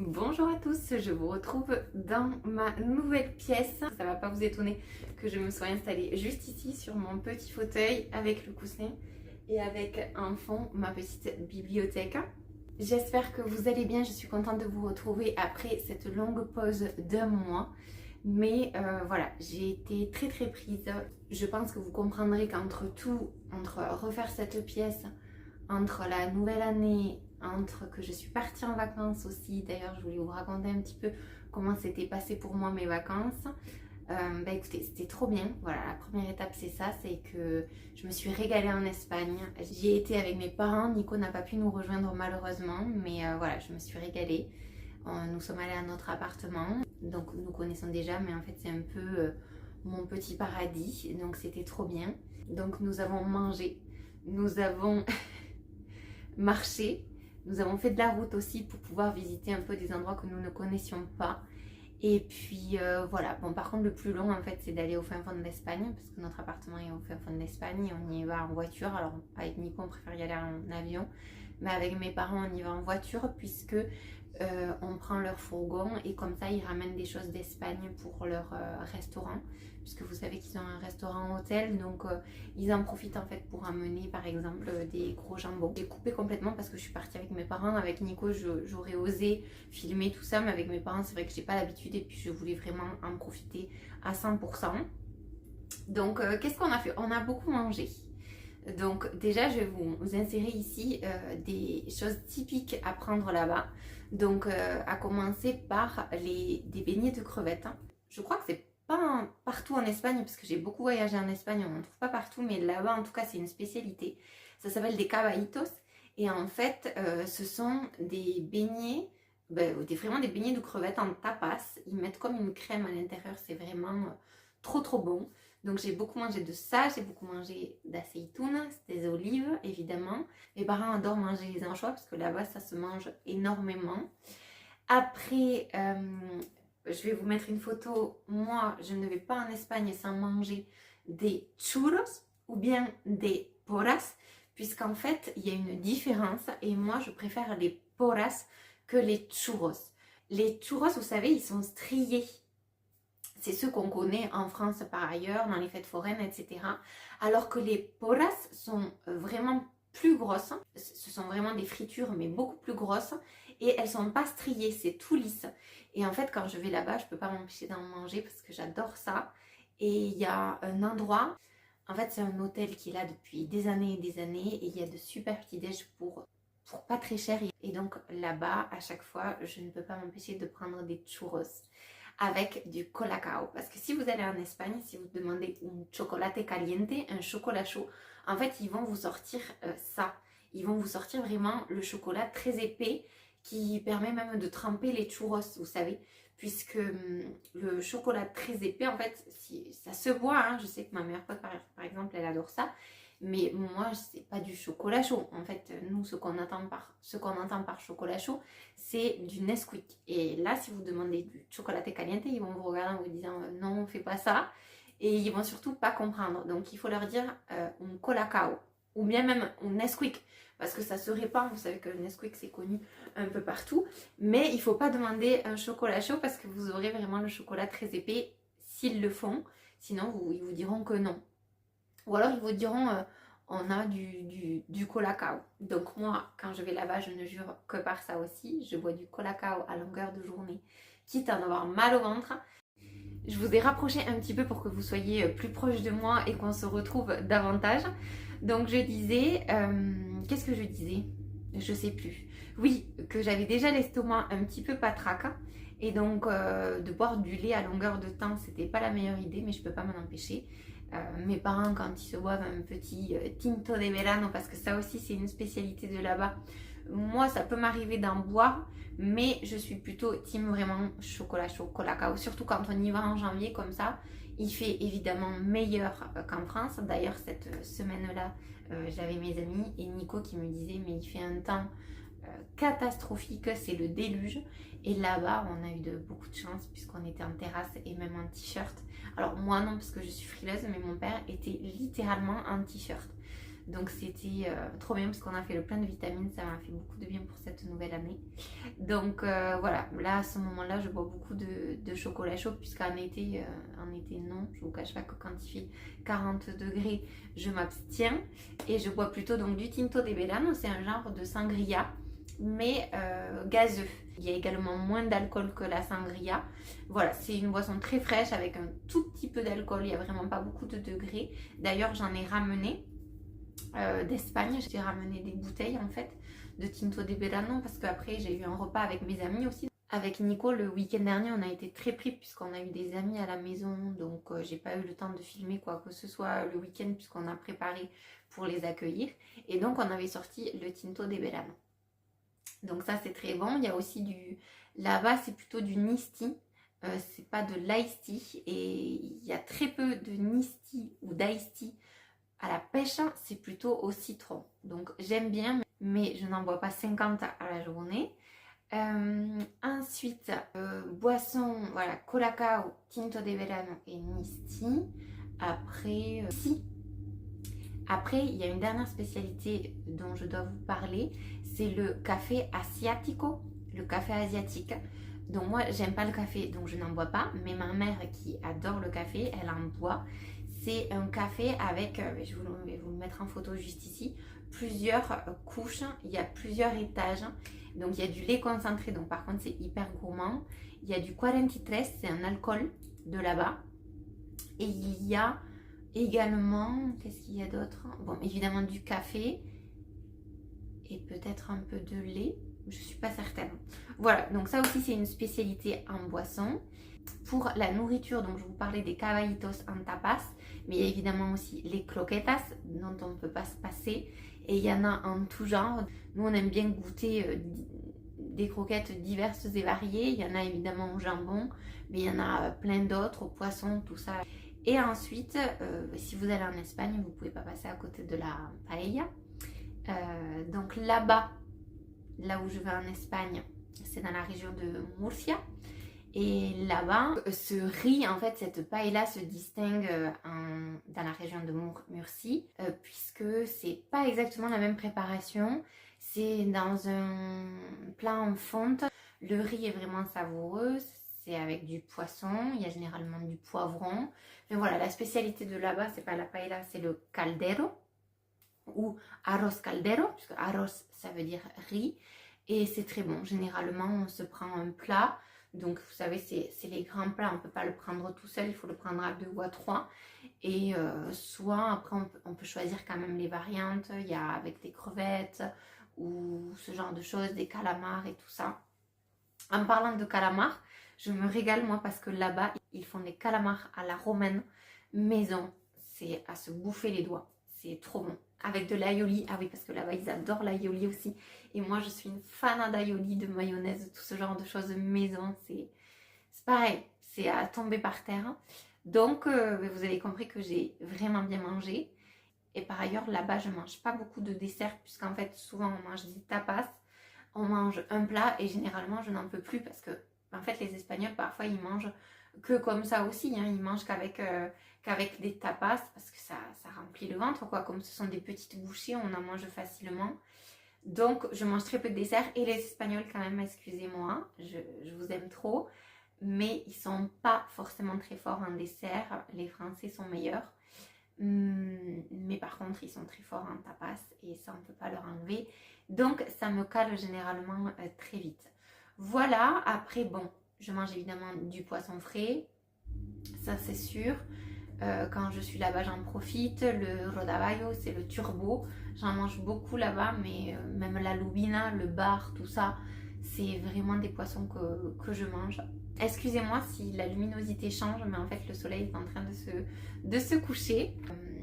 Bonjour à tous, je vous retrouve dans ma nouvelle pièce. Ça va pas vous étonner que je me sois installée juste ici sur mon petit fauteuil avec le coussin et avec en fond ma petite bibliothèque. J'espère que vous allez bien, je suis contente de vous retrouver après cette longue pause d'un mois. Mais voilà, j'ai été très prise. Je pense que vous comprendrez qu'entre tout, entre refaire cette pièce, entre la nouvelle année, entre que je suis partie en vacances aussi, d'ailleurs je voulais vous raconter un petit peu comment s'était passé pour moi mes vacances. Bah écoutez, c'était trop bien. Voilà, la première étape c'est ça, c'est que je me suis régalée en Espagne. J'y ai été avec mes parents, Nico n'a pas pu nous rejoindre malheureusement, mais voilà, je me suis régalée. Nous sommes allés à notre appartement, donc nous connaissons déjà, mais en fait c'est un peu mon petit paradis, donc c'était trop bien. Donc nous avons mangé, nous avons marché, nous avons fait de la route aussi pour pouvoir visiter un peu des endroits que nous ne connaissions pas. Et puis voilà, bon par contre le plus long en fait c'est d'aller au fin fond de l'Espagne parce que notre appartement est au fin fond de l'Espagne et on y va en voiture. Alors avec Nico on préfère y aller en avion, mais avec mes parents on y va en voiture puisque on prend leur fourgon et comme ça ils ramènent des choses d'Espagne pour leur restaurant, puisque vous savez qu'ils ont un restaurant hôtel, donc ils en profitent en fait pour amener par exemple des gros jambons. J'ai coupé complètement parce que je suis partie avec mes parents. Avec Nico j'aurais osé filmer tout ça, mais avec mes parents c'est vrai que j'ai pas l'habitude et puis je voulais vraiment en profiter à 100%. Donc qu'est-ce qu'on a fait? On a beaucoup mangé. Donc déjà je vais vous insérer ici des choses typiques à prendre là-bas. Donc à commencer par des beignets de crevettes. Je crois que c'est pas partout en Espagne parce que j'ai beaucoup voyagé en Espagne, on n'en trouve pas partout, mais là-bas en tout cas c'est une spécialité. Ça s'appelle des caballitos et en fait ce sont des beignets, vraiment des beignets de crevettes en tapas. Ils mettent comme une crème à l'intérieur, c'est vraiment trop bon. Donc j'ai beaucoup mangé de ça, j'ai beaucoup mangé d'aceitunas, des olives évidemment. Mes parents adorent manger les anchois parce que là-bas ça se mange énormément. Après, je vais vous mettre une photo. Moi, je ne vais pas en Espagne sans manger des churros ou bien des porras, puisqu'en fait il y a une différence et moi je préfère les porras que les churros. Les churros, vous savez, ils sont striés. C'est ceux qu'on connaît en France par ailleurs, dans les fêtes foraines, etc. Alors que les porras sont vraiment plus grosses. Ce sont vraiment des fritures, mais beaucoup plus grosses. Et elles sont pas striées, c'est tout lisse. Et en fait, quand je vais là-bas, je peux pas m'empêcher d'en manger parce que j'adore ça. Et il y a un endroit, en fait, c'est un hôtel qui est là depuis des années et des années. Et il y a de super petits déj pour pas très cher. Et donc là-bas, à chaque fois, je ne peux pas m'empêcher de prendre des churros avec du colacao. Parce que si vous allez en Espagne, si vous demandez un chocolate caliente, un chocolat chaud, en fait, ils vont vous sortir ça. Ils vont vous sortir vraiment le chocolat très épais qui permet même de tremper les churros, vous savez. Puisque le chocolat très épais, en fait, ça se voit. Hein. Je sais que ma meilleure pote, par exemple, elle adore ça. Mais moi, c'est pas du chocolat chaud. En fait, nous, ce qu'on entend par chocolat chaud, c'est du Nesquik. Et là, si vous demandez du chocolate caliente, ils vont vous regarder en vous disant non, on fait pas ça. Et ils vont surtout pas comprendre. Donc, il faut leur dire un colacao. Ou bien même un Nesquik. Parce que ça se répand. Vous savez que le Nesquik, c'est connu un peu partout. Mais il faut pas demander un chocolat chaud parce que vous aurez vraiment le chocolat très épais s'ils le font. Sinon, ils vous diront que non. Ou alors ils vous diront on a du colacao. Donc moi quand je vais là-bas je ne jure que par ça aussi. Je bois du colacao à longueur de journée, quitte à en avoir mal au ventre. Je vous ai rapproché un petit peu pour que vous soyez plus proche de moi et qu'on se retrouve davantage. Donc je disais, qu'est-ce que je disais? Je sais plus. Oui, que j'avais déjà l'estomac un petit peu patraque. Et donc de boire du lait à longueur de temps, c'était pas la meilleure idée, mais je peux pas m'en empêcher. Mes parents, quand ils se boivent un petit tinto de verano, parce que ça aussi c'est une spécialité de là-bas, moi ça peut m'arriver d'en boire, mais je suis plutôt team vraiment chocolat chaud, colacao, surtout quand on y va en janvier comme ça. Il fait évidemment meilleur qu'en France. D'ailleurs cette semaine-là, j'avais mes amis et Nico qui me disait mais il fait un temps catastrophique, c'est le déluge. Et là-bas, on a eu beaucoup de chance puisqu'on était en terrasse et même en t-shirt. Alors moi non parce que je suis frileuse, mais mon père était littéralement en t-shirt. Donc c'était trop bien parce qu'on a fait le plein de vitamines, ça m'a fait beaucoup de bien pour cette nouvelle année. Donc voilà, là à ce moment-là je bois beaucoup de chocolat chaud puisqu'en été, non, je vous cache pas que quand il fait 40 degrés je m'abstiens et je bois plutôt donc du Tinto de Verano, c'est un genre de sangria mais gazeux. Il y a également moins d'alcool que la sangria. Voilà, c'est une boisson très fraîche avec un tout petit peu d'alcool, il n'y a vraiment pas beaucoup de degrés. D'ailleurs j'en ai ramené d'Espagne, j'ai ramené des bouteilles en fait de Tinto de Verano parce qu'après j'ai eu un repas avec mes amis aussi. Avec Nico le week-end dernier on a été très pris puisqu'on a eu des amis à la maison, donc j'ai pas eu le temps de filmer quoi que ce soit le week-end puisqu'on a préparé pour les accueillir et donc on avait sorti le Tinto de Verano. Donc ça c'est très bon. Il y a aussi là-bas c'est plutôt du Nisti, c'est pas de l'Ice Tea et il y a très peu de Nisti ou d'Ice Tea à la pêche, c'est plutôt au citron. Donc j'aime bien mais je n'en bois pas 50 à la journée. Ensuite boisson, voilà, Colacao, Tinto de Verano et Nisti. Après Après, il y a une dernière spécialité dont je dois vous parler, c'est le café asiatico, le café asiatique. Donc moi, j'aime pas le café, donc je n'en bois pas, mais ma mère qui adore le café, elle en boit. C'est un café avec, je vais vous le mettre en photo juste ici, plusieurs couches, il y a plusieurs étages. Donc il y a du lait concentré, donc par contre c'est hyper gourmand. Il y a du 43, c'est un alcool de là-bas. Et il y a également, qu'est-ce qu'il y a d'autre? Bon, évidemment du café et peut-être un peu de lait, je suis pas certaine. Voilà, donc ça aussi c'est une spécialité en boisson. Pour la nourriture, donc je vous parlais des caballitos en tapas, mais il y a évidemment aussi les croquetas dont on ne peut pas se passer. Et il y en a en tout genre. Nous on aime bien goûter des croquettes diverses et variées. Il y en a évidemment au jambon, mais il y en a plein d'autres, au poisson, tout ça. Et ensuite, si vous allez en Espagne, vous ne pouvez pas passer à côté de la paella. Donc là-bas, là où je vais en Espagne, c'est dans la région de Murcia. Et là-bas, ce riz, en fait, cette paella se distingue dans la région de Murcie, puisque c'est pas exactement la même préparation. C'est dans un plat en fonte. Le riz est vraiment savoureux. C'est avec du poisson. Il y a généralement du poivron. Mais voilà, la spécialité de là-bas, c'est pas la paella, c'est le caldero ou arroz caldero, puisque arroz, ça veut dire riz. Et c'est très bon. Généralement, on se prend un plat. Donc, vous savez, c'est les grands plats. On ne peut pas le prendre tout seul. Il faut le prendre à 2 ou à 3. Et soit, après, on peut choisir quand même les variantes. Il y a avec des crevettes ou ce genre de choses, des calamars et tout ça. En parlant de calamars, je me régale moi parce que là-bas, ils font des calamars à la romaine maison. C'est à se bouffer les doigts. C'est trop bon. Avec de l'aioli. Ah oui, parce que là-bas, ils adorent l'aioli aussi. Et moi, je suis une fan d'aioli, de mayonnaise, tout ce genre de choses maison. C'est pareil. C'est à tomber par terre. Donc, vous avez compris que j'ai vraiment bien mangé. Et par ailleurs, là-bas, je ne mange pas beaucoup de desserts. Puisqu'en fait, souvent, on mange des tapas. On mange un plat et généralement, je n'en peux plus parce que en fait, les Espagnols, parfois, ils mangent que comme ça aussi. Hein. Ils mangent qu'avec des tapas parce que ça remplit le ventre, quoi. Comme ce sont des petites bouchées, on en mange facilement. Donc, je mange très peu de dessert. Et les Espagnols, quand même, excusez-moi, je vous aime trop. Mais ils sont pas forcément très forts en dessert. Les Français sont meilleurs. Mais par contre, ils sont très forts en tapas et ça, on ne peut pas leur enlever. Donc, ça me cale généralement très vite. Voilà, après, bon, je mange évidemment du poisson frais, ça c'est sûr. Quand je suis là-bas, j'en profite. Le rodaballo, c'est le turbo. J'en mange beaucoup là-bas, mais même la lubina, le bar, tout ça, c'est vraiment des poissons que je mange. Excusez-moi si la luminosité change, mais en fait, le soleil est en train de se coucher.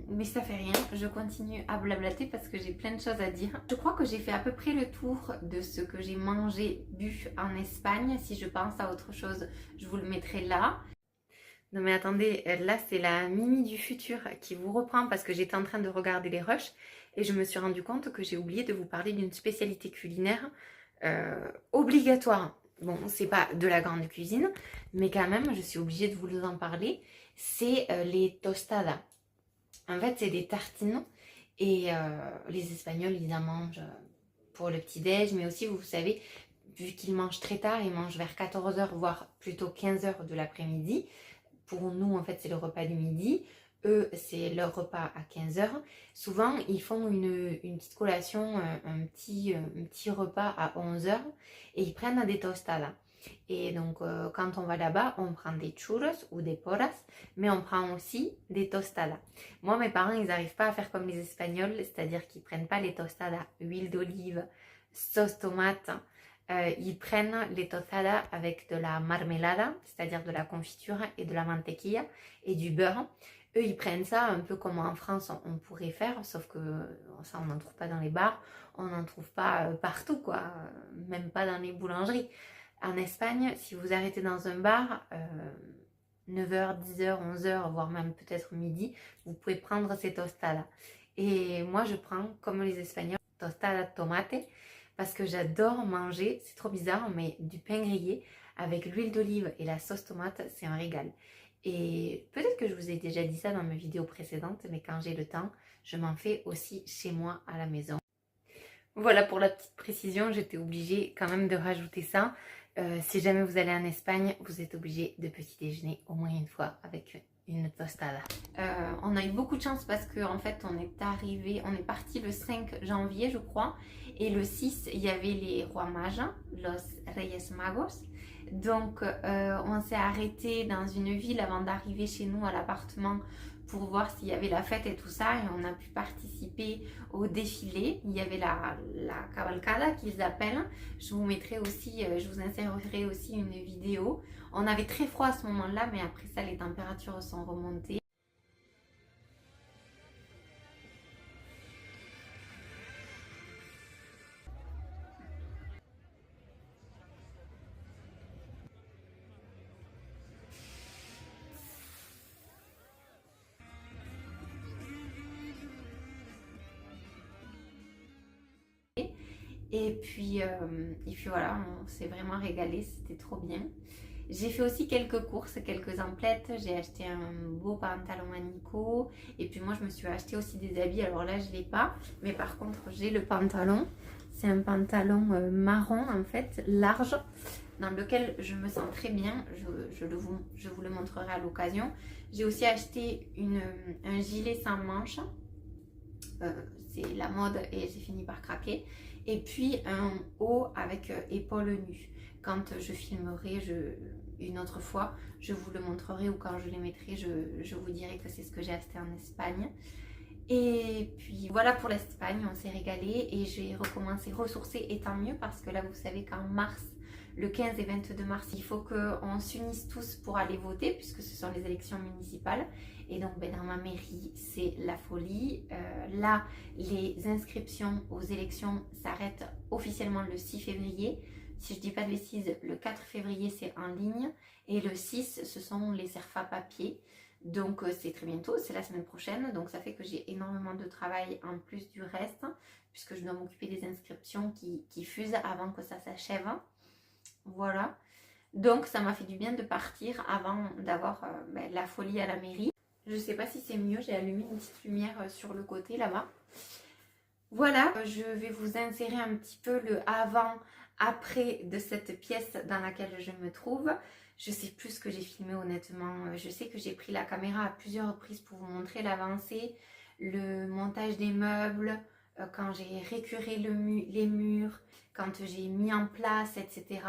Mais ça fait rien, je continue à blablater parce que j'ai plein de choses à dire. Je crois que j'ai fait à peu près le tour de ce que j'ai mangé, bu en Espagne. Si je pense à autre chose, je vous le mettrai là. Non mais attendez, là c'est la Mimi du futur qui vous reprend parce que j'étais en train de regarder les rushs et je me suis rendu compte que j'ai oublié de vous parler d'une spécialité culinaire obligatoire. Bon, c'est pas de la grande cuisine, mais quand même, je suis obligée de vous en parler. C'est les tostadas. En fait, c'est des tartines Et les Espagnols, ils en mangent pour le petit-déj, mais aussi, vous savez, vu qu'ils mangent très tard, ils mangent vers 14 heures, voire plutôt 15 heures de l'après-midi. Pour nous, en fait, c'est le repas du midi. Eux, c'est leur repas à 15 heures. Souvent, ils font une petite collation, un petit repas à 11 heures et ils prennent des tostadas. Et donc, quand on va là-bas, on prend des churros ou des porras, mais on prend aussi des tostadas. Moi, mes parents, ils n'arrivent pas à faire comme les Espagnols, c'est-à-dire qu'ils ne prennent pas les tostadas huile d'olive, sauce tomate. Ils prennent les tostadas avec de la marmelada, c'est-à-dire de la confiture et de la mantequilla et du beurre. Eux, ils prennent ça un peu comme en France on pourrait faire, sauf que ça, on n'en trouve pas dans les bars, on n'en trouve pas partout, quoi, même pas dans les boulangeries. En Espagne, si vous arrêtez dans un bar, 9h, 10h, 11h, voire même peut-être midi, vous pouvez prendre ces tostadas. Et moi, je prends, comme les Espagnols, tostada de tomate, parce que j'adore manger, c'est trop bizarre, mais du pain grillé avec l'huile d'olive et la sauce tomate, c'est un régal. Et peut-être que je vous ai déjà dit ça dans mes vidéos précédentes, mais quand j'ai le temps, je m'en fais aussi chez moi à la maison. Voilà pour la petite précision, j'étais obligée quand même de rajouter ça. Si jamais vous allez en Espagne, vous êtes obligé de petit déjeuner au moins une fois avec une tostada. On a eu beaucoup de chance parce qu'en en fait on est parti le 5 janvier je crois, et le 6 il y avait les rois mages, los Reyes Magos. Donc on s'est arrêté dans une ville avant d'arriver chez nous à l'appartement pour voir s'il y avait la fête et tout ça, et on a pu participer au défilé. Il y avait la cavalcada qu'ils appellent. Je vous mettrai aussi, je vous insérerai aussi une vidéo. On avait très froid à ce moment-là, mais après ça les températures sont remontées. Et puis voilà, on s'est vraiment régalé, c'était trop bien. J'ai fait aussi quelques courses, quelques emplettes. J'ai acheté un beau pantalon à Nico. Et puis moi, je me suis acheté aussi des habits. Alors là, je ne l'ai pas. Mais par contre, j'ai le pantalon. C'est un pantalon marron, en fait, large, dans lequel je me sens très bien. Je vous le montrerai à l'occasion. J'ai aussi acheté un gilet sans manches. C'est la mode et j'ai fini par craquer. Et puis un haut avec épaules nues. Quand je filmerai une autre fois, je vous le montrerai, ou quand je les mettrai, je vous dirai que c'est ce que j'ai acheté en Espagne. Et puis voilà pour l'Espagne, on s'est régalé et j'ai recommencé ressourcée, et tant mieux, parce que là vous savez qu'en mars, le 15 et 22 mars, il faut qu'on s'unisse tous pour aller voter, puisque ce sont les élections municipales. Et donc dans ma mairie, c'est la folie. Là, les inscriptions aux élections s'arrêtent officiellement le 6 février. Si je dis pas de bêtises, le 4 février, c'est en ligne. Et le 6, ce sont les certificats papier. Donc c'est très bientôt, c'est la semaine prochaine. Donc ça fait que j'ai énormément de travail en plus du reste, puisque je dois m'occuper des inscriptions qui fusent avant que ça s'achève. Voilà. Donc ça m'a fait du bien de partir avant d'avoir la folie à la mairie. Je sais pas si c'est mieux, j'ai allumé une petite lumière sur le côté là-bas. Voilà, je vais vous insérer un petit peu le avant-après de cette pièce dans laquelle je me trouve. Je sais plus ce que j'ai filmé honnêtement. Je sais que j'ai pris la caméra à plusieurs reprises pour vous montrer l'avancée, le montage des meubles, quand j'ai récuré les murs, quand j'ai mis en place, etc.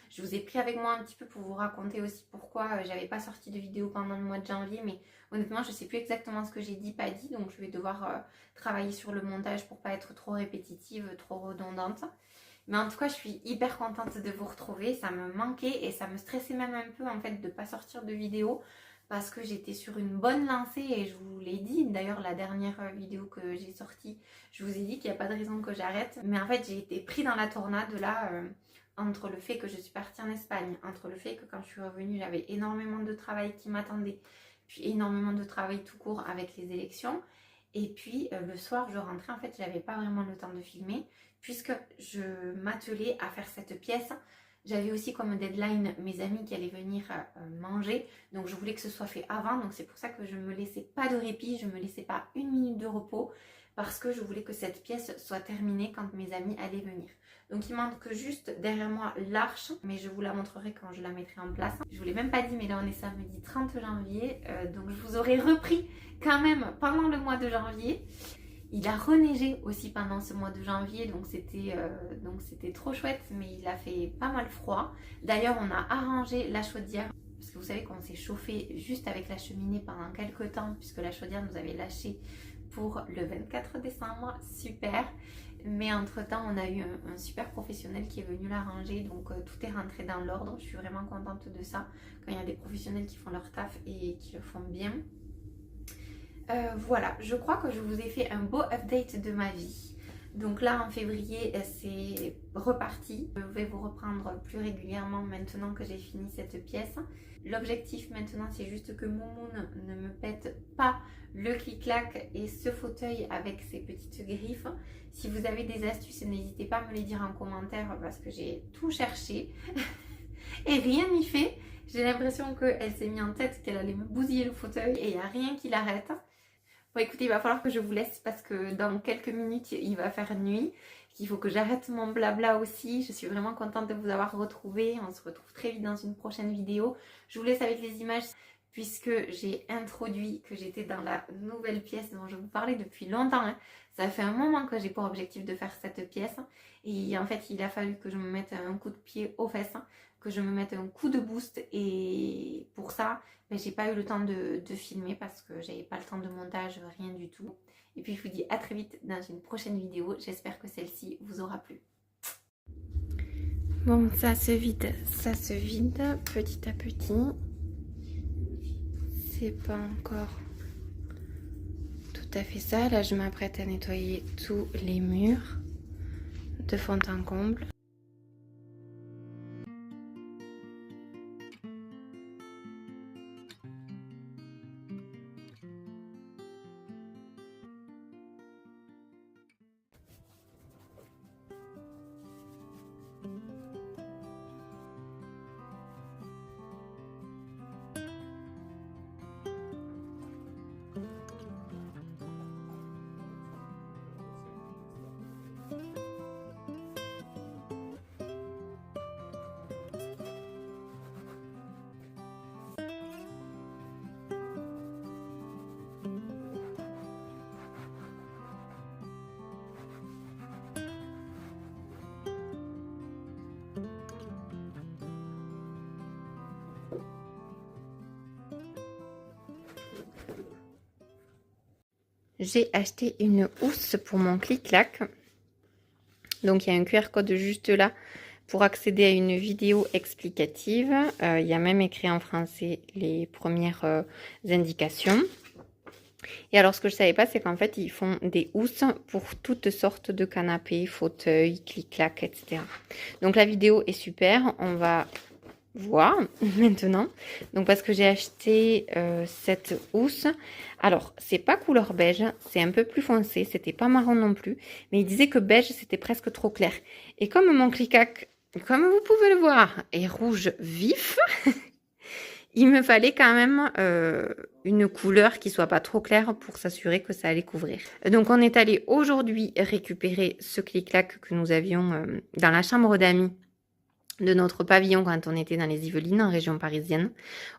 Je vous ai pris avec moi un petit peu pour vous raconter aussi pourquoi j'avais pas sorti de vidéo pendant le mois de janvier, mais honnêtement je sais plus exactement ce que j'ai dit, pas dit, donc je vais devoir travailler sur le montage pour pas être trop répétitive, trop redondante. Mais en tout cas, je suis hyper contente de vous retrouver. Ça me manquait et ça me stressait même un peu en fait de ne pas sortir de vidéo, parce que j'étais sur une bonne lancée et je vous l'ai dit. D'ailleurs, la dernière vidéo que j'ai sortie, je vous ai dit qu'il n'y a pas de raison que j'arrête. Mais en fait, j'ai été pris dans la tornade là, entre le fait que je suis partie en Espagne, entre le fait que quand je suis revenue, j'avais énormément de travail qui m'attendait, puis énormément de travail tout court avec les élections. Et puis le soir, je rentrais, en fait, j'avais pas vraiment le temps de filmer, puisque je m'attelais à faire cette pièce. J'avais aussi comme deadline mes amis qui allaient venir manger, donc je voulais que ce soit fait avant, donc c'est pour ça que je me laissais pas de répit, je me laissais pas une minute de repos, parce que je voulais que cette pièce soit terminée quand mes amis allaient venir. Donc il manque juste derrière moi l'arche, mais je vous la montrerai quand je la mettrai en place. Je vous l'ai même pas dit, mais là on est samedi 30 janvier, donc je vous aurai repris quand même pendant le mois de janvier. Il a reneigé aussi pendant ce mois de janvier, donc c'était trop chouette, mais il a fait pas mal froid. D'ailleurs, on a arrangé la chaudière, parce que vous savez qu'on s'est chauffé juste avec la cheminée pendant quelques temps, puisque la chaudière nous avait lâché pour le 24 décembre, super. Mais entre temps, on a eu un super professionnel qui est venu l'arranger, donc tout est rentré dans l'ordre. Je suis vraiment contente de ça, quand il y a des professionnels qui font leur taf et qui le font bien. Voilà, je crois que je vous ai fait un beau update de ma vie. Donc là en février c'est reparti. Je vais vous reprendre plus régulièrement maintenant que j'ai fini cette pièce. L'objectif maintenant c'est juste que Moumoun ne me pète pas le clic-clac et ce fauteuil avec ses petites griffes. Si vous avez des astuces, n'hésitez pas à me les dire en commentaire parce que j'ai tout cherché et rien n'y fait. J'ai l'impression qu'elle s'est mis en tête qu'elle allait me bousiller le fauteuil et il n'y a rien qui l'arrête. Bon écoutez, il va falloir que je vous laisse parce que dans quelques minutes il va faire nuit. Il faut que j'arrête mon blabla aussi. Je suis vraiment contente de vous avoir retrouvé. On se retrouve très vite dans une prochaine vidéo. Je vous laisse avec les images puisque j'ai introduit que j'étais dans la nouvelle pièce dont je vous parlais depuis longtemps. Hein. Ça fait un moment que j'ai pour objectif de faire cette pièce. Et en fait, il a fallu que je me mette un coup de pied aux fesses, que je me mette un coup de boost. Et pour ça, ben, j'ai pas eu le temps de filmer parce que j'avais pas le temps de montage, rien du tout. Et puis je vous dis à très vite dans une prochaine vidéo. J'espère que celle-ci vous aura plu. Bon, ça se vide petit à petit. C'est pas encore tout à fait ça. Là, je m'apprête à nettoyer tous les murs de fond en comble. J'ai acheté une housse pour mon clic-clac. Donc il y a un QR code juste là pour accéder à une vidéo explicative. Il y a même écrit en français les premières indications. Et alors ce que je ne savais pas, c'est qu'en fait ils font des housses pour toutes sortes de canapés, fauteuils, clic-clac, etc. Donc la vidéo est super. On va voir maintenant. Donc parce que j'ai acheté cette housse. Alors c'est pas couleur beige, c'est un peu plus foncé, c'était pas marron non plus, mais il disait que beige c'était presque trop clair. Et comme mon clic-clac, comme vous pouvez le voir, est rouge vif, il me fallait quand même une couleur qui soit pas trop claire pour s'assurer que ça allait couvrir. Donc on est allé aujourd'hui récupérer ce clic-clac que nous avions dans la chambre d'amis de notre pavillon quand on était dans les Yvelines, en région parisienne.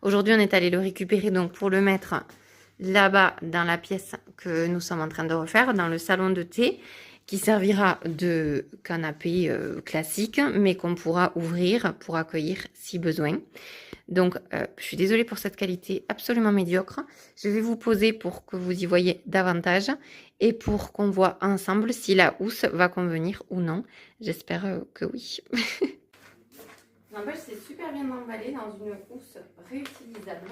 Aujourd'hui, on est allé le récupérer donc pour le mettre là-bas dans la pièce que nous sommes en train de refaire, dans le salon de thé, qui servira de canapé classique, mais qu'on pourra ouvrir pour accueillir si besoin. Donc, je suis désolée pour cette qualité absolument médiocre. Je vais vous poser pour que vous y voyez davantage et pour qu'on voit ensemble si la housse va convenir ou non. J'espère que oui. N'empêche, c'est super bien emballé dans une housse réutilisable.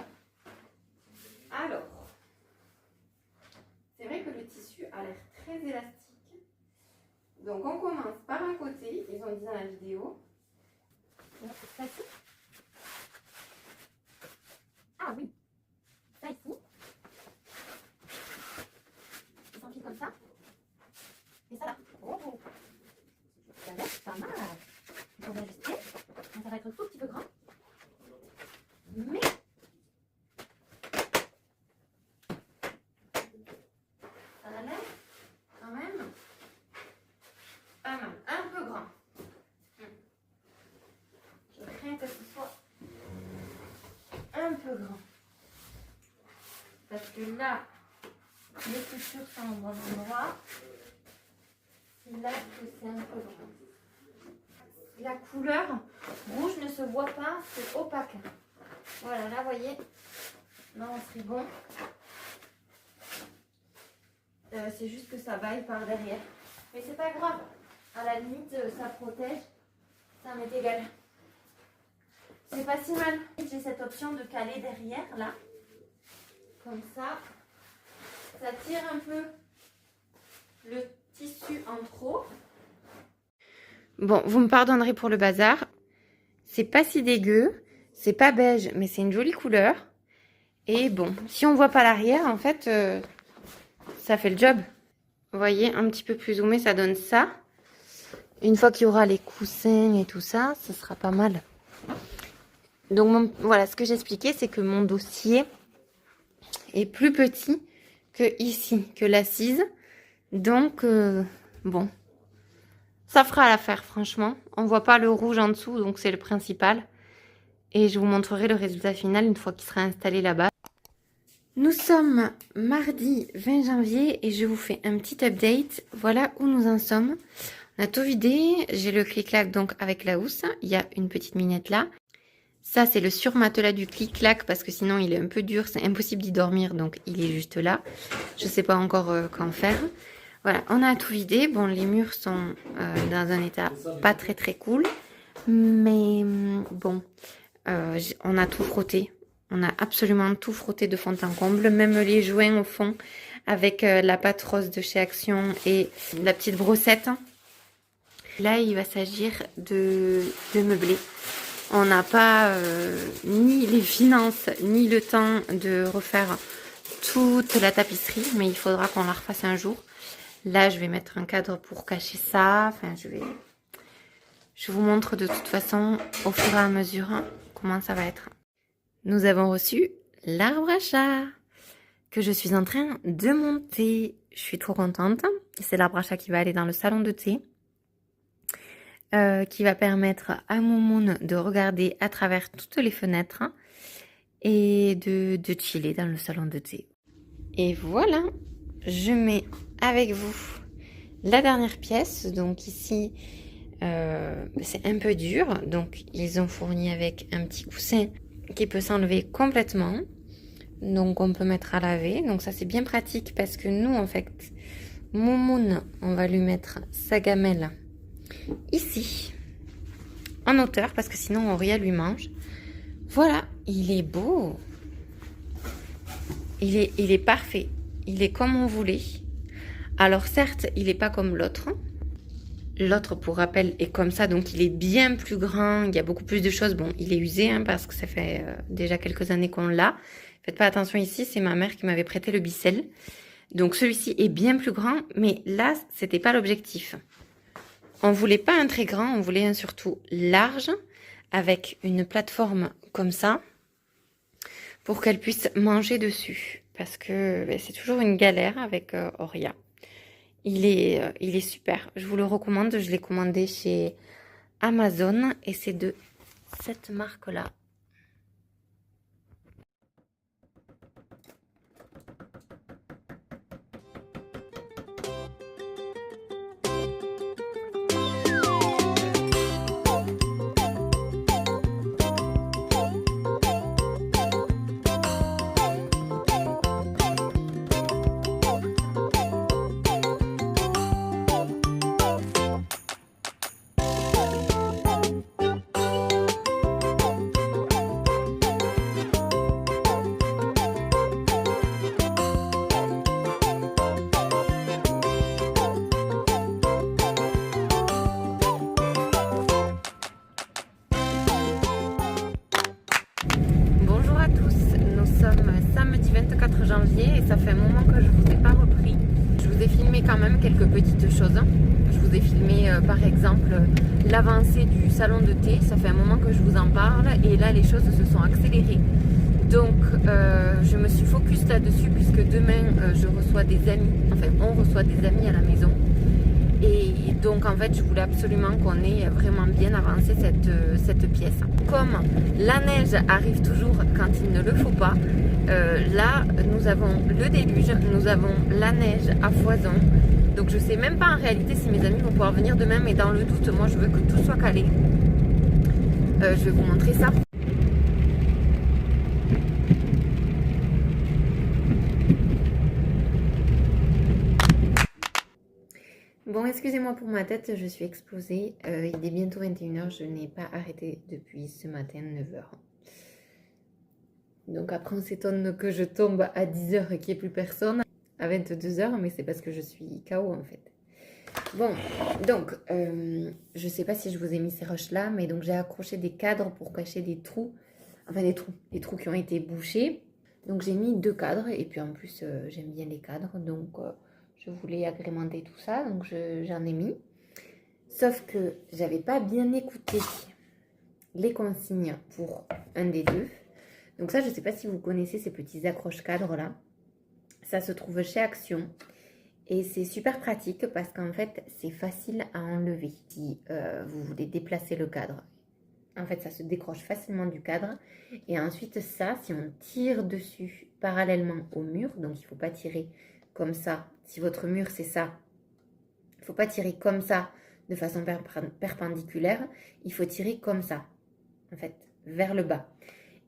Alors, c'est vrai que le tissu a l'air très élastique. Donc, on commence par un côté, ils ont dit dans la vidéo. Ça ici. Ah oui, ça ici. Ils s'enfilent comme ça. Et ça là. Oh, ça a l'air pas mal. On va ajuster. Ça va être un tout petit peu grand. Mais ça a l'air grand. Parce que là, les coutures sont au bon endroit. Là que c'est un peu grand. La couleur rouge ne se voit pas, c'est opaque. Voilà, là, vous voyez, là, on serait bon. C'est juste que ça baille par derrière. Mais c'est pas grave. À la limite, ça protège. Ça m'est égal. C'est pas si mal. J'ai cette option de caler derrière, là. Comme ça. Ça tire un peu le tissu en trop. Bon, vous me pardonnerez pour le bazar. C'est pas si dégueu. C'est pas beige, mais c'est une jolie couleur. Et bon, si on voit pas l'arrière, en fait, ça fait le job. Vous voyez, un petit peu plus zoomé, ça donne ça. Une fois qu'il y aura les coussins et tout ça, ça sera pas mal. Donc voilà, ce que j'expliquais, c'est que mon dossier est plus petit que ici, que l'assise. Donc, bon, ça fera l'affaire, franchement. On voit pas le rouge en dessous, donc c'est le principal. Et je vous montrerai le résultat final une fois qu'il sera installé là-bas. Nous sommes mardi 20 janvier et je vous fais un petit update. Voilà où nous en sommes. On a tout vidé. J'ai le clic-clac donc avec la housse. Il y a une petite minette là. Ça, c'est le surmatelas du clic-clac parce que sinon, il est un peu dur. C'est impossible d'y dormir, donc il est juste là. Je ne sais pas encore qu'en faire. Voilà, on a tout vidé. Bon, les murs sont dans un état pas très très cool. Mais bon, on a tout frotté. On a absolument tout frotté de fond en comble. Même les joints au fond avec la pâte rose de chez Action et la petite brossette. Là, il va s'agir de meubler. On n'a pas ni les finances, ni le temps de refaire toute la tapisserie, mais il faudra qu'on la refasse un jour. Là, je vais mettre un cadre pour cacher ça. Enfin, je vous montre de toute façon au fur et à mesure comment ça va être. Nous avons reçu l'arbre à chat que je suis en train de monter. Je suis trop contente. C'est l'arbre à chat qui va aller dans le salon de thé. Qui va permettre à Moumoun de regarder à travers toutes les fenêtres et de chiller dans le salon de thé. Et voilà, je mets avec vous la dernière pièce. Donc ici, c'est un peu dur. Donc ils ont fourni avec un petit coussin qui peut s'enlever complètement. Donc on peut mettre à laver. Donc ça c'est bien pratique parce que nous en fait, Moumoun, on va lui mettre sa gamelle ici en hauteur parce que sinon Auria lui mange. Voilà, il est beau, il est parfait, il est comme on voulait. Alors certes il est pas comme l'autre, pour rappel est comme ça, donc il est bien plus grand, il y a beaucoup plus de choses. Bon, il est usé parce que ça fait déjà quelques années qu'on l'a. Faites pas attention ici, c'est ma mère qui m'avait prêté le Bicel. Donc celui-ci est bien plus grand, mais là c'était pas l'objectif. On voulait pas un très grand, on voulait un surtout large, avec une plateforme comme ça, pour qu'elle puisse manger dessus. Parce que c'est toujours une galère avec Auria. Il est super, je vous le recommande, je l'ai commandé chez Amazon et c'est de cette marque-là. Samedi 24 janvier et ça fait un moment que je vous ai pas repris. Je vous ai filmé quand même quelques petites choses. Je vous ai filmé par exemple l'avancée du salon de thé. Ça fait un moment que je vous en parle et là les choses se sont accélérées. Donc je me suis focus là-dessus puisque demain je reçois des amis. Enfin on reçoit des amis à la maison. Et Donc en fait je voulais absolument qu'on ait vraiment bien avancé cette pièce. Comme la neige arrive toujours quand il ne le faut pas, là nous avons le déluge, nous avons la neige à foison. Donc je sais même pas en réalité si mes amis vont pouvoir venir demain, mais dans le doute moi je veux que tout soit calé. Je vais vous montrer ça. Bon, excusez-moi pour ma tête, je suis explosée. Il est bientôt 21h, je n'ai pas arrêté depuis ce matin 9h. Donc après on s'étonne que je tombe à 10h et qu'il n'y ait plus personne à 22h, mais c'est parce que je suis KO en fait. Bon, donc je ne sais pas si je vous ai mis ces roches là, mais donc j'ai accroché des cadres pour cacher des trous, enfin des trous qui ont été bouchés. Donc j'ai mis 2 cadres et puis en plus j'aime bien les cadres, donc je voulais agrémenter tout ça, donc j'en ai mis. Sauf que j'avais pas bien écouté les consignes pour un des deux. Donc ça, je sais pas si vous connaissez ces petits accroche-cadres là. Ça se trouve chez Action. Et c'est super pratique parce qu'en fait, c'est facile à enlever si vous voulez déplacer le cadre. En fait, ça se décroche facilement du cadre. Et ensuite, ça, si on tire dessus parallèlement au mur, donc il ne faut pas tirer comme ça. Si votre mur, c'est ça, il ne faut pas tirer comme ça de façon perpendiculaire. Il faut tirer comme ça, en fait, vers le bas.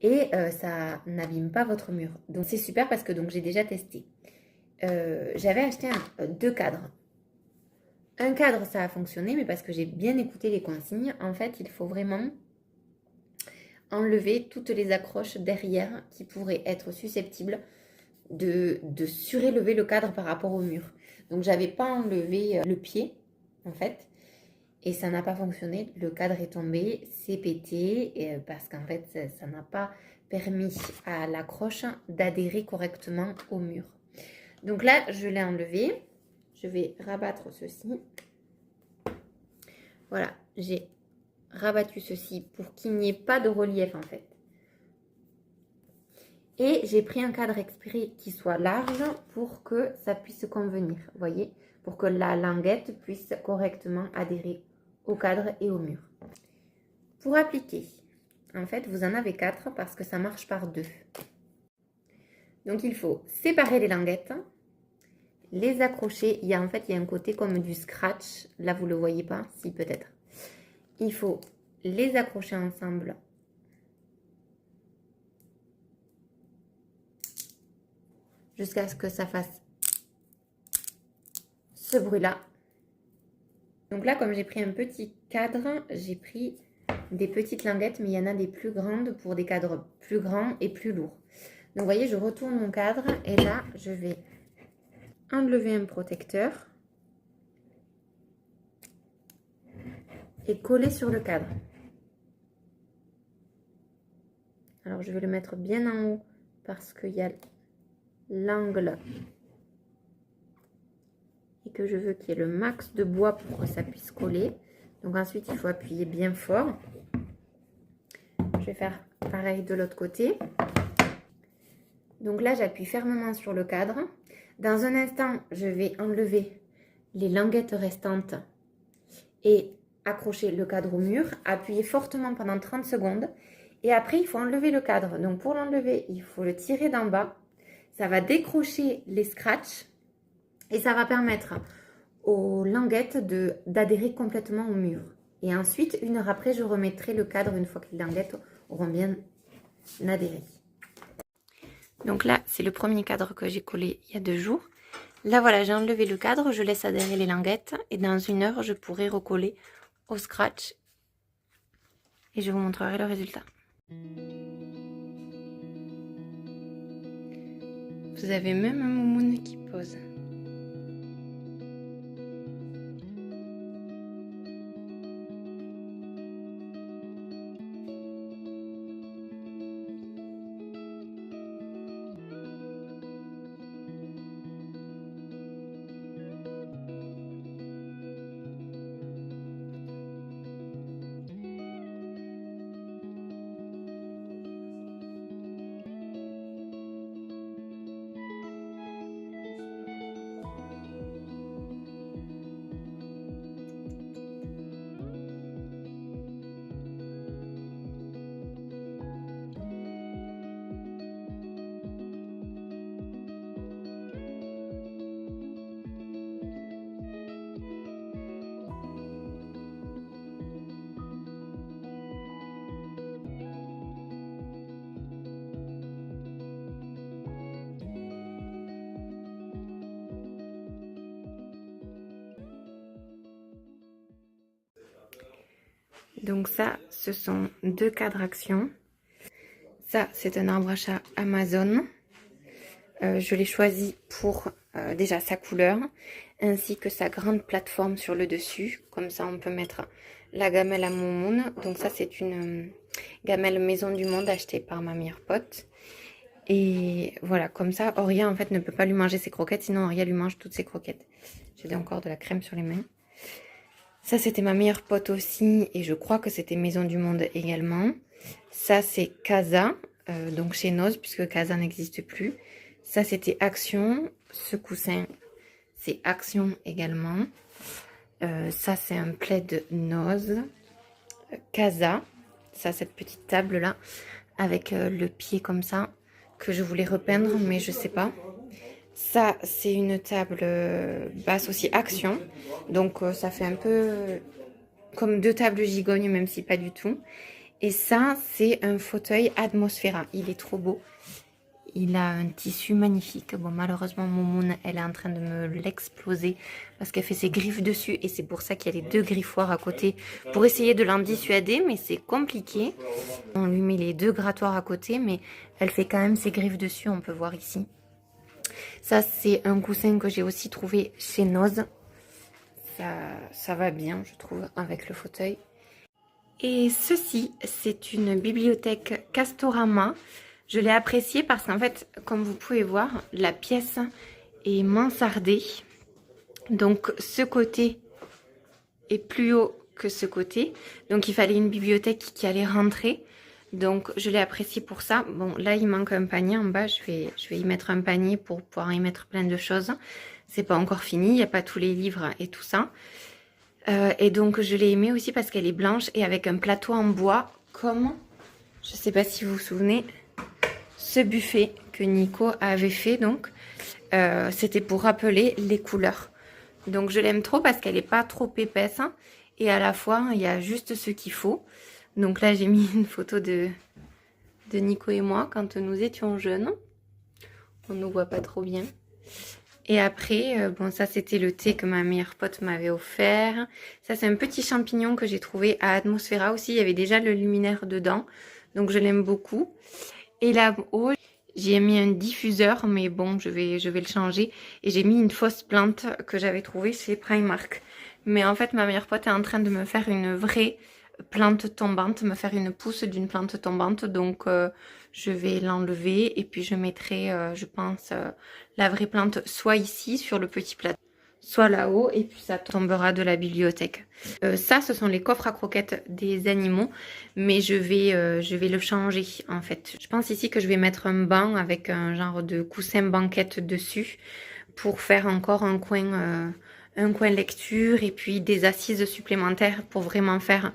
Et ça n'abîme pas votre mur. Donc, c'est super parce que j'ai déjà testé. J'avais acheté 2 cadres. Un cadre, ça a fonctionné, mais parce que j'ai bien écouté les consignes. En fait, il faut vraiment enlever toutes les accroches derrière qui pourraient être susceptibles de surélever le cadre par rapport au mur. Donc, j'avais pas enlevé le pied, en fait, et ça n'a pas fonctionné. Le cadre est tombé, c'est pété, parce qu'en fait, ça n'a pas permis à l'accroche d'adhérer correctement au mur. Donc là, je l'ai enlevé. Je vais rabattre ceci. Voilà, j'ai rabattu ceci pour qu'il n'y ait pas de relief en fait. Et j'ai pris un cadre exprès qui soit large pour que ça puisse convenir, vous voyez, pour que la languette puisse correctement adhérer au cadre et au mur. Pour appliquer, en fait, vous en avez 4 parce que ça marche par 2. Donc il faut séparer les languettes, les accrocher. Il y a un côté comme du scratch. Là, vous ne le voyez pas, si peut-être. Il faut les accrocher ensemble. Jusqu'à ce que ça fasse ce bruit-là. Donc là, comme j'ai pris un petit cadre, j'ai pris des petites languettes, mais il y en a des plus grandes pour des cadres plus grands et plus lourds. Donc vous voyez, je retourne mon cadre et là, je vais enlever un protecteur et coller sur le cadre. Alors je vais le mettre bien en haut parce qu'il y a l'angle et que je veux qu'il y ait le max de bois pour que ça puisse coller. Donc ensuite il faut appuyer bien fort. Je vais faire pareil de l'autre côté. Donc là j'appuie fermement sur le cadre. Dans un instant je vais enlever les languettes restantes et accrocher le cadre au mur, appuyer fortement pendant 30 secondes et après il faut enlever le cadre. Donc pour l'enlever, il faut le tirer d'en bas. Ça va décrocher les scratchs et ça va permettre aux languettes d'adhérer complètement au mur. Et ensuite, 1 heure après, je remettrai le cadre une fois que les languettes auront bien adhéré. Donc là, c'est le premier cadre que j'ai collé il y a 2 jours. Là, voilà, j'ai enlevé le cadre, je laisse adhérer les languettes et dans 1 heure, je pourrai recoller au scratch et je vous montrerai le résultat. Vous avez même un moumoune qui pose. Donc ça, ce sont 2 cadres action. Ça, c'est un arbre à chat Amazon. Je l'ai choisi pour déjà sa couleur, ainsi que sa grande plateforme sur le dessus. Comme ça, on peut mettre la gamelle à Moumoun. Donc ça, c'est une gamelle Maison du Monde achetée par ma meilleure pote. Et voilà, comme ça, Auria en fait ne peut pas lui manger ses croquettes, sinon Auria lui mange toutes ses croquettes. J'ai encore de la crème sur les mains. Ça, c'était ma meilleure pote aussi, et je crois que c'était Maison du Monde également. Ça, c'est Casa, donc chez Noz, puisque Casa n'existe plus. Ça, c'était Action. Ce coussin, c'est Action également. Ça, c'est un plaid Noz. Casa. Ça, cette petite table-là, avec le pied comme ça, que je voulais repeindre, mais je sais pas. Ça, c'est une table basse aussi Action. Donc, ça fait un peu comme 2 tables gigognes, même si pas du tout. Et ça, c'est un fauteuil Atmosphera. Il est trop beau. Il a un tissu magnifique. Bon, malheureusement, Moumoun, elle est en train de me l'exploser parce qu'elle fait ses griffes dessus. Et c'est pour ça qu'il y a les 2 griffoirs à côté pour essayer de l'en dissuader. Mais c'est compliqué. On lui met les 2 grattoirs à côté, mais elle fait quand même ses griffes dessus. On peut voir ici. Ça, c'est un coussin que j'ai aussi trouvé chez Noz. Ça va bien, je trouve, avec le fauteuil. Et ceci, c'est une bibliothèque Castorama. Je l'ai appréciée parce qu'en fait, comme vous pouvez voir, la pièce est mansardée. Donc, ce côté est plus haut que ce côté. Donc, il fallait une bibliothèque qui allait rentrer. Donc, je l'ai appréciée pour ça. Bon, là, il manque un panier en bas. Je vais y mettre un panier pour pouvoir y mettre plein de choses. C'est pas encore fini. Il n'y a pas tous les livres et tout ça. Et donc, je l'ai aimée aussi parce qu'elle est blanche et avec un plateau en bois. Comme, je sais pas si vous vous souvenez, ce buffet que Nico avait fait. Donc, c'était pour rappeler les couleurs. Donc, je l'aime trop parce qu'elle n'est pas trop épaisse. Et à la fois, il y a juste ce qu'il faut. Donc là, j'ai mis une photo de Nico et moi quand nous étions jeunes. On ne nous voit pas trop bien. Et après, bon, ça, c'était le thé que ma meilleure pote m'avait offert. Ça, c'est un petit champignon que j'ai trouvé à Atmosphera aussi. Il y avait déjà le luminaire dedans. Donc, je l'aime beaucoup. Et là-haut, j'ai mis un diffuseur, mais bon, je vais le changer. Et j'ai mis une fausse plante que j'avais trouvée chez Primark. Mais en fait, ma meilleure pote est en train de me faire une vraie plante tombante, me faire une pousse d'une plante tombante. Donc, je vais l'enlever et puis je mettrai, je pense, la vraie plante soit ici, sur le petit plateau, soit là-haut, et puis ça tombera de la bibliothèque. Ça, ce sont les coffres à croquettes des animaux, mais je vais le changer, en fait. Je pense ici que je vais mettre un banc avec un genre de coussin banquette dessus pour faire encore un coin lecture et puis des assises supplémentaires pour vraiment faire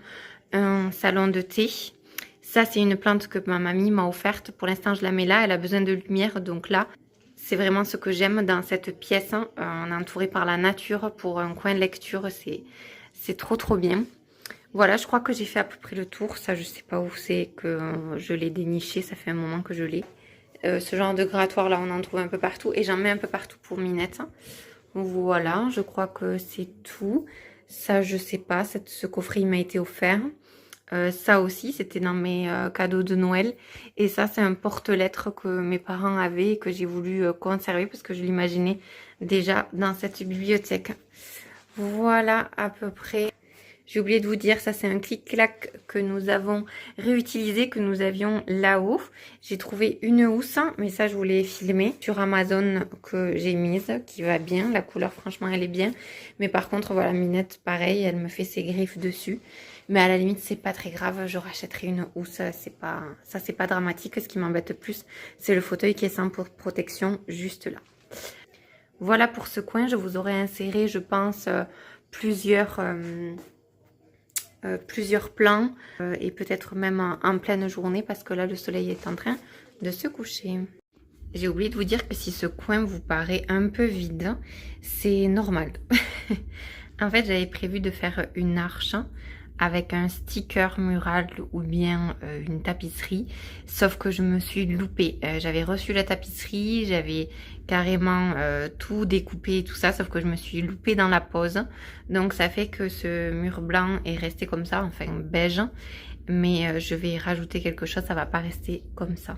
un salon de thé. Ça, c'est une plante que ma mamie m'a offerte. Pour l'instant, je la mets là. Elle a besoin de lumière. Donc là, c'est vraiment ce que j'aime dans cette pièce. On est entouré par la nature pour un coin lecture. C'est trop, trop bien. Voilà, je crois que j'ai fait à peu près le tour. Ça, je sais pas où c'est que je l'ai déniché. Ça fait un moment que je l'ai. Ce genre de grattoir là, on en trouve un peu partout. Et j'en mets un peu partout pour Minette. Voilà, je crois que c'est tout. Ça, je sais pas. Ce coffret, il m'a été offert. Ça aussi, c'était dans mes cadeaux de Noël. Et ça, c'est un porte-lettres que mes parents avaient et que j'ai voulu conserver parce que je l'imaginais déjà dans cette bibliothèque. Voilà à peu près. J'ai oublié de vous dire, ça c'est un clic-clac que nous avons réutilisé, que nous avions là-haut. J'ai trouvé une housse, mais ça je vous l'ai filmé sur Amazon que j'ai mise, qui va bien. La couleur franchement elle est bien. Mais par contre voilà, Minette pareil, elle me fait ses griffes dessus. Mais à la limite c'est pas très grave, je rachèterai une housse, c'est pas dramatique. Ce qui m'embête plus, c'est le fauteuil qui est sans protection juste là. Voilà pour ce coin, je vous aurais inséré je pense plusieurs plans et peut-être même en pleine journée parce que là le soleil est en train de se coucher. J'ai oublié de vous dire que si ce coin vous paraît un peu vide, c'est normal. En fait j'avais prévu de faire une arche avec un sticker mural ou bien une tapisserie, sauf que je me suis loupée. J'avais reçu la tapisserie, j'avais carrément tout découpé et tout ça, sauf que je me suis loupée dans la pose. Donc ça fait que ce mur blanc est resté comme ça, enfin beige, mais je vais rajouter quelque chose, ça va pas rester comme ça.